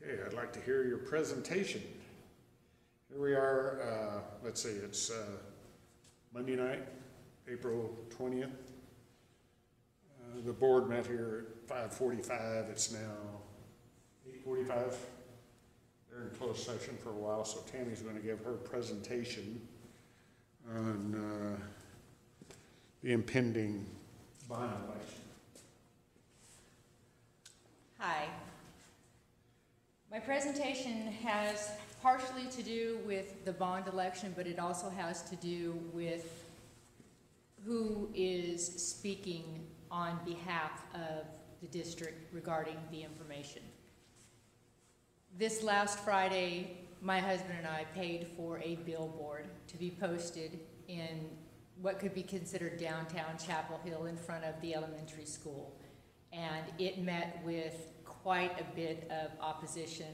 Okay, I'd like to hear your presentation. Here we are, let's see, it's Monday night, April 20th. The board met here at 5:45. It's now 8:45. They're in closed session for a while, so Tammy's going to give her presentation on the impending bond election. Hi. My presentation has partially to do with the bond election, but it also has to do with who is speaking on behalf of the district regarding the information. This last Friday, my husband and I paid for a billboard to be posted in what could be considered downtown Chapel Hill in front of the elementary school. And it met with quite a bit of opposition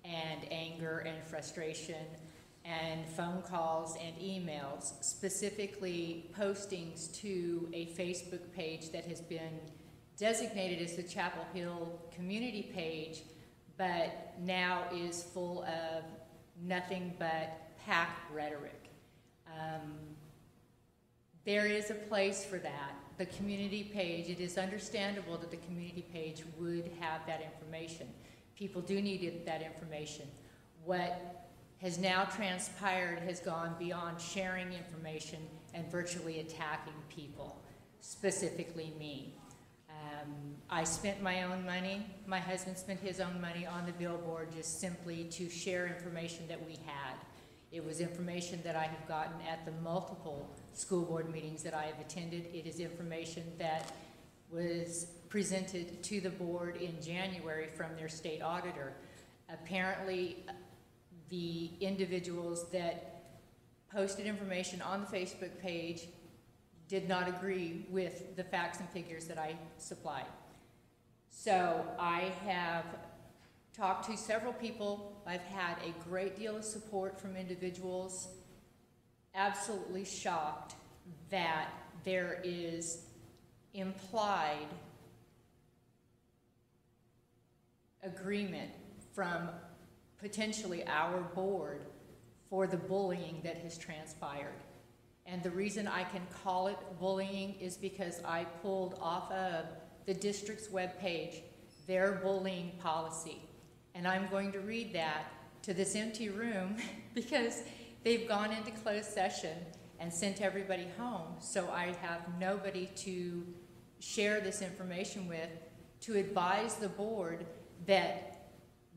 and anger and frustration and phone calls and emails, specifically postings to a Facebook page that has been designated as the Chapel Hill community page, but now is full of nothing but PAC rhetoric. There is a place for that. The community page, it is understandable that the community page would have that information. People do need that information. What has now transpired has gone beyond sharing information and virtually attacking people, specifically me. I spent my own money, my husband spent his own money on the billboard just simply to share information that we had. It was information that I have gotten at the multiple school board meetings that I have attended. It is information that was presented to the board in January from their state auditor. Apparently, the individuals that posted information on the Facebook page did not agree with the facts and figures that I supplied. So I have talked to several people. I've had a great deal of support from individuals. Absolutely shocked that there is implied agreement from potentially our board for the bullying that has transpired. And the reason I can call it bullying is because I pulled off of the district's webpage their bullying policy. And I'm going to read that to this empty room because they've gone into closed session and sent everybody home. So I have nobody to share this information with to advise the board that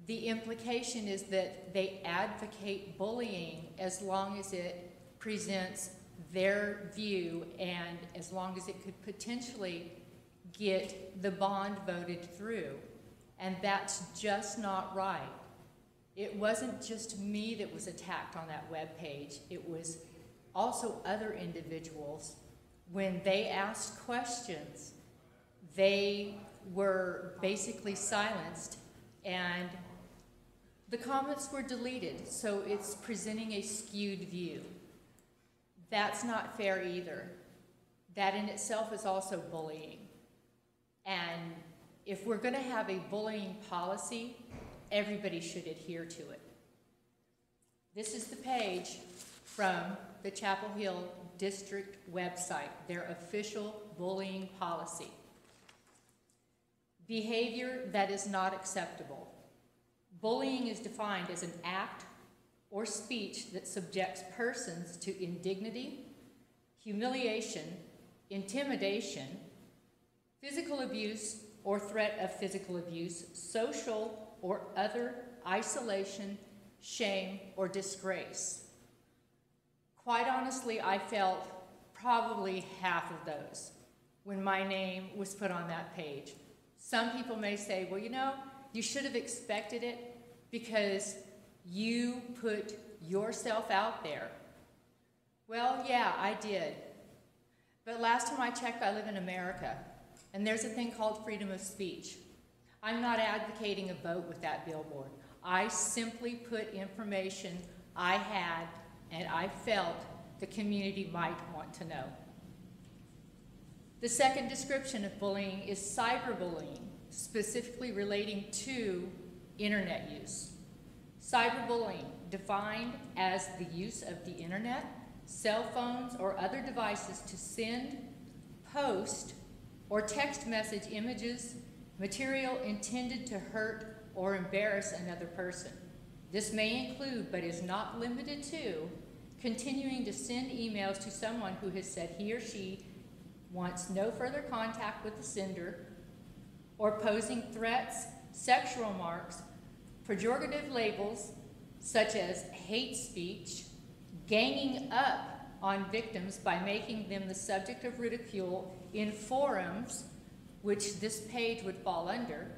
the implication is that they advocate bullying as long as it presents their view and as long as it could potentially get the bond voted through. And that's just not right. It wasn't just me that was attacked on that webpage. It was also other individuals. When they asked questions, they were basically silenced and the comments were deleted. So it's presenting a skewed view. That's not fair either. That in itself is also bullying. And if we're going to have a bullying policy, everybody should adhere to it. This is the page from the Chapel Hill District website, their official bullying policy. Behavior that is not acceptable. Bullying is defined as an act or speech that subjects persons to indignity, humiliation, intimidation, physical abuse or threat of physical abuse, social or other isolation, shame, or disgrace. Quite honestly, I felt probably half of those when my name was put on that page. Some people may say, well, you know, you should have expected it because you put yourself out there. Well, yeah, I did. But last time I checked, I live in America, and there's a thing called freedom of speech. I'm not advocating a vote with that billboard. I simply put information I had and I felt the community might want to know. The second description of bullying is cyberbullying, specifically relating to internet use. Cyberbullying, defined as the use of the internet, cell phones, or other devices to send, post, or text message images, material intended to hurt or embarrass another person. This may include, but is not limited to, continuing to send emails to someone who has said he or she wants no further contact with the sender, or posing threats, sexual marks, pejorative labels such as hate speech, ganging up on victims by making them the subject of ridicule in forums, which this page would fall under,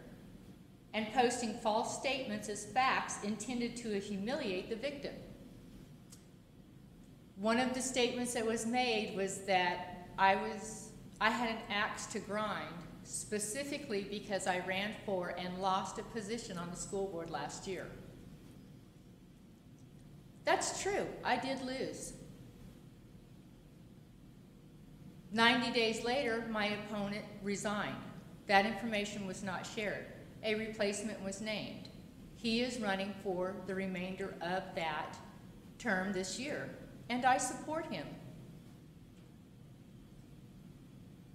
and posting false statements as facts intended to humiliate the victim. One of the statements that was made was that I had an axe to grind, specifically because I ran for and lost a position on the school board last year. That's true, I did lose. 90 days later, my opponent resigned. That information was not shared. A replacement was named. He is running for the remainder of that term this year, and I support him.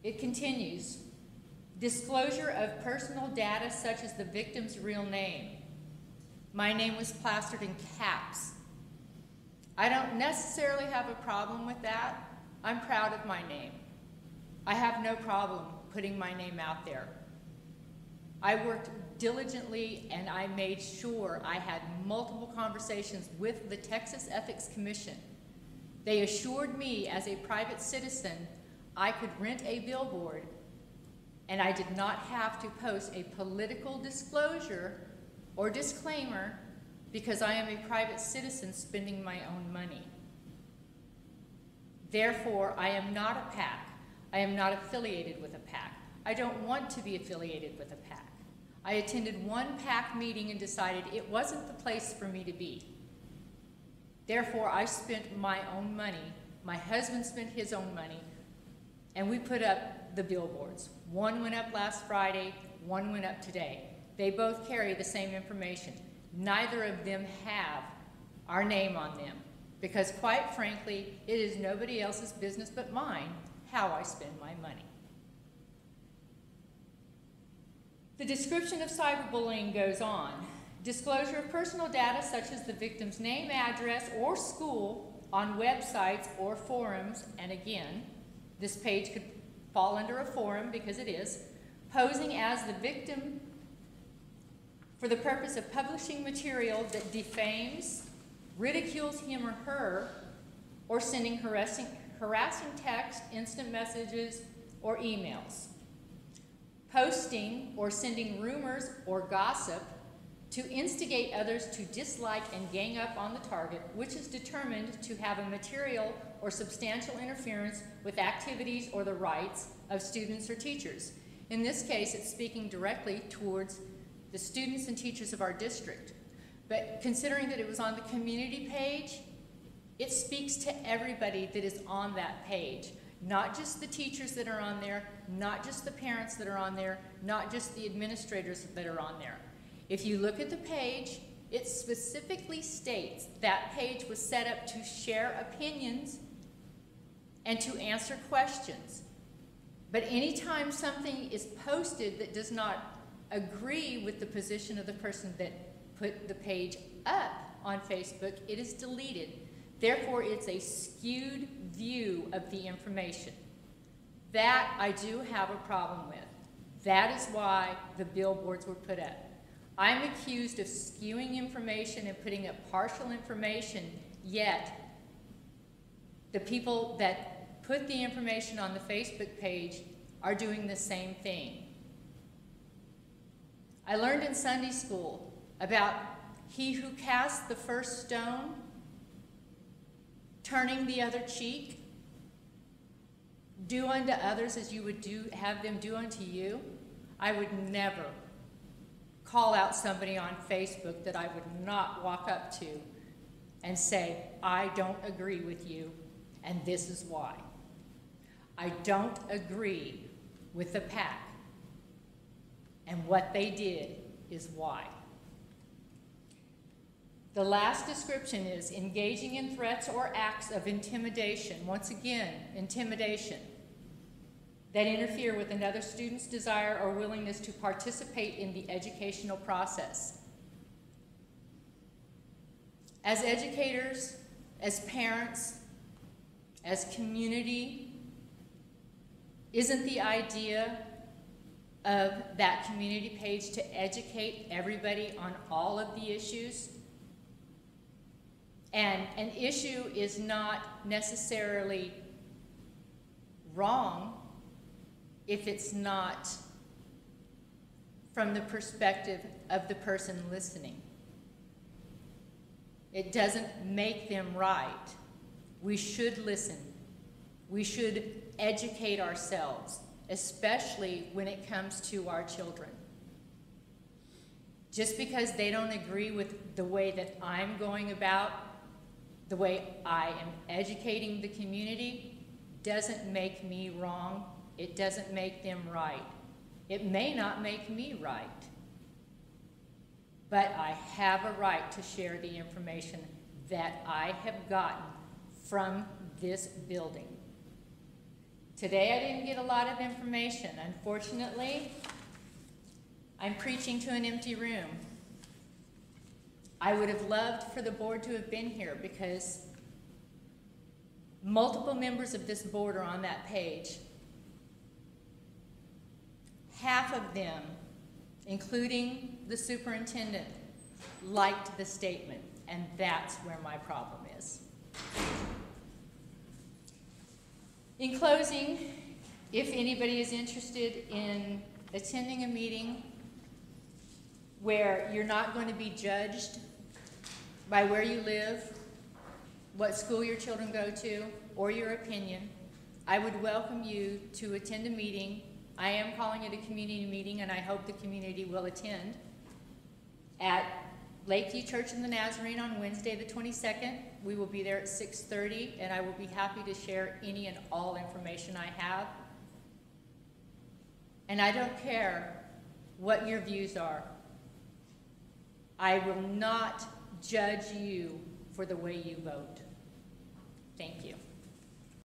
It continues. Disclosure of personal data such as the victim's real name. My name was plastered in caps. I don't necessarily have a problem with that. I'm proud of my name. I have no problem putting my name out there. I worked diligently and I made sure I had multiple conversations with the Texas Ethics Commission. They assured me as a private citizen I could rent a billboard and I did not have to post a political disclosure or disclaimer because I am a private citizen spending my own money. Therefore, I am not a PAC. I am not affiliated with a PAC. I don't want to be affiliated with a PAC. I attended one PAC meeting and decided it wasn't the place for me to be. Therefore, I spent my own money, my husband spent his own money, and we put up the billboards. One went up last Friday, one went up today. They both carry the same information. Neither of them have our name on them because, quite frankly, it is nobody else's business but mine how I spend my money. The description of cyberbullying goes on. Disclosure of personal data such as the victim's name, address, or school on websites or forums, and again, this page could fall under a forum because it is, posing as the victim for the purpose of publishing material that defames, ridicules him or her, or sending harassing text, instant messages, or emails. Posting or sending rumors or gossip to instigate others to dislike and gang up on the target, which is determined to have a material or substantial interference with activities or the rights of students or teachers. In this case, it's speaking directly towards the students and teachers of our district. But considering that it was on the community page, it speaks to everybody that is on that page. Not just the teachers that are on there, not just the parents that are on there, not just the administrators that are on there. If you look at the page, it specifically states that page was set up to share opinions and to answer questions. But anytime something is posted that does not agree with the position of the person that put the page up on Facebook, it is deleted. Therefore, it's a skewed view of the information. That I do have a problem with. That is why the billboards were put up. I'm accused of skewing information and putting up partial information, yet the people that put the information on the Facebook page are doing the same thing. I learned in Sunday school about he who casts the first stone turning the other cheek. Do unto others as you would have them do unto you. I would never call out somebody on Facebook that I would not walk up to and say, I don't agree with you, and this is why. I don't agree with the PAC, and what they did is why. The last description is engaging in threats or acts of intimidation. Once again, intimidation that interfere with another student's desire or willingness to participate in the educational process. As educators, as parents, as community, isn't the idea of that community page to educate everybody on all of the issues? And an issue is not necessarily wrong if it's not from the perspective of the person listening. It doesn't make them right. We should listen. We should educate ourselves, especially when it comes to our children. Just because they don't agree with the way that I'm going about, the way I am educating the community, doesn't make me wrong. It doesn't make them right. It may not make me right, but I have a right to share the information that I have gotten from this building. Today I didn't get a lot of information. Unfortunately, I'm preaching to an empty room. I would have loved for the board to have been here because multiple members of this board are on that page. Half of them, including the superintendent, liked the statement, and that's where my problem is. In closing, if anybody is interested in attending a meeting where you're not going to be judged by where you live, what school your children go to, or your opinion, I would welcome you to attend a meeting. I am calling it a community meeting, and I hope the community will attend, at Lakeview Church in the Nazarene on Wednesday the 22nd. We will be there at 6:30, and I will be happy to share any and all information I have. And I don't care what your views are. I will not judge you for the way you vote. Thank you.